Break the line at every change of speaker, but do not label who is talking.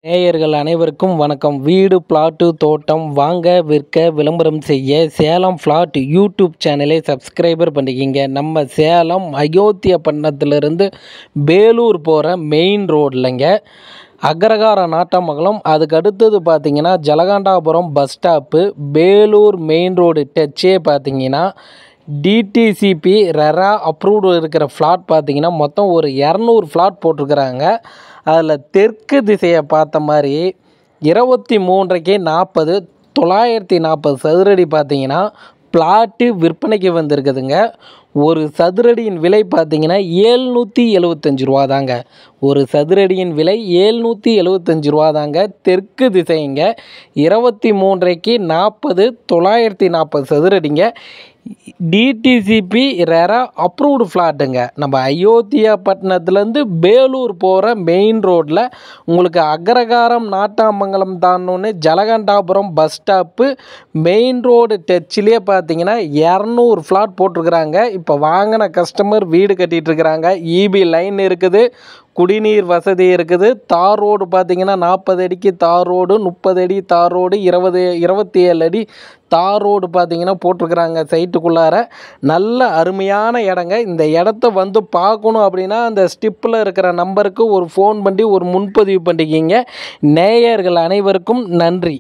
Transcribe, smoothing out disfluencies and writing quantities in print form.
நேயர்கள் அனைவருக்கும் வணக்கம். வீடு, பிளாட்டு, தோட்டம் வாங்க, விற்க, விளம்பரம் செய்ய சேலம் பிளாட் யூடியூப் சேனலை சப்ஸ்கிரைபர் பண்ணிக்கிங்க. நம்ம சேலம் அயோத்தியாபட்டினத்திலிருந்து பேலூர் போகிற மெயின் ரோட்லங்க, அக்ரஹாரம் நாட்டமங்கலம். அதுக்கு அடுத்தது பார்த்தீங்கன்னா Jalakandapuram bus stop. Belur main road டச்சே பார்த்தீங்கன்னா டிடிசிபி ரெரா அப்ரூவ்டு இருக்கிற ஃப்ளாட் பார்த்தீங்கன்னா மொத்தம் ஒரு 200 ஃப்ளாட் போட்டிருக்கிறாங்க. அதில் தெற்கு திசையை பார்த்த மாதிரி 23.40 940 சதுரடி பார்த்தீங்கன்னா பிளாட்டு விற்பனைக்கு வந்திருக்குதுங்க. ஒரு சதுரடியின் விலை பார்த்தீங்கன்னா 775 ரூபா தாங்க. ஒரு சதுரடியின் விலை 775 ரூபா தாங்க. தெற்கு திசைங்க, 23.40 940 சதுரடிங்க. டிடிசிபி ரெரா அப்ரூவ்டு ஃப்ளாட்டுங்க. நம்ம அயோத்தியாபட்டினத்துலேருந்து பேலூர் போகிற மெயின் ரோட்டில் உங்களுக்கு அக்ரஹாரம் நாட்டாமங்கலம் தாண்டோன்னு Jalakandapuram bus stop main road டச்சிலே பார்த்தீங்கன்னா 200 ஃப்ளாட் போட்டிருக்கிறாங்க. இப்போ வாங்கின கஸ்டமர் வீடு கட்டிகிட்டு இருக்கிறாங்க. இபி லைன் இருக்குது, குடிநீர் வசதி இருக்குது. தார் ரோடு பார்த்தீங்கன்னா 40 அடிக்கு தார் ரோடு, 30 அடி தார் ரோடு, 27 அடி தார் ரோடு பார்த்தீங்கன்னா போட்டிருக்கிறாங்க சைட்டுக்குள்ளார. நல்ல அருமையான இடங்க. இந்த இடத்த வந்து பார்க்கணும் அப்படின்னா அந்த ஸ்டிப்பில் இருக்கிற நம்பருக்கு ஒரு ஃபோன் பண்ணி ஒரு முன்பதிவு பண்ணிக்கிங்க. நேயர்கள் அனைவருக்கும் நன்றி.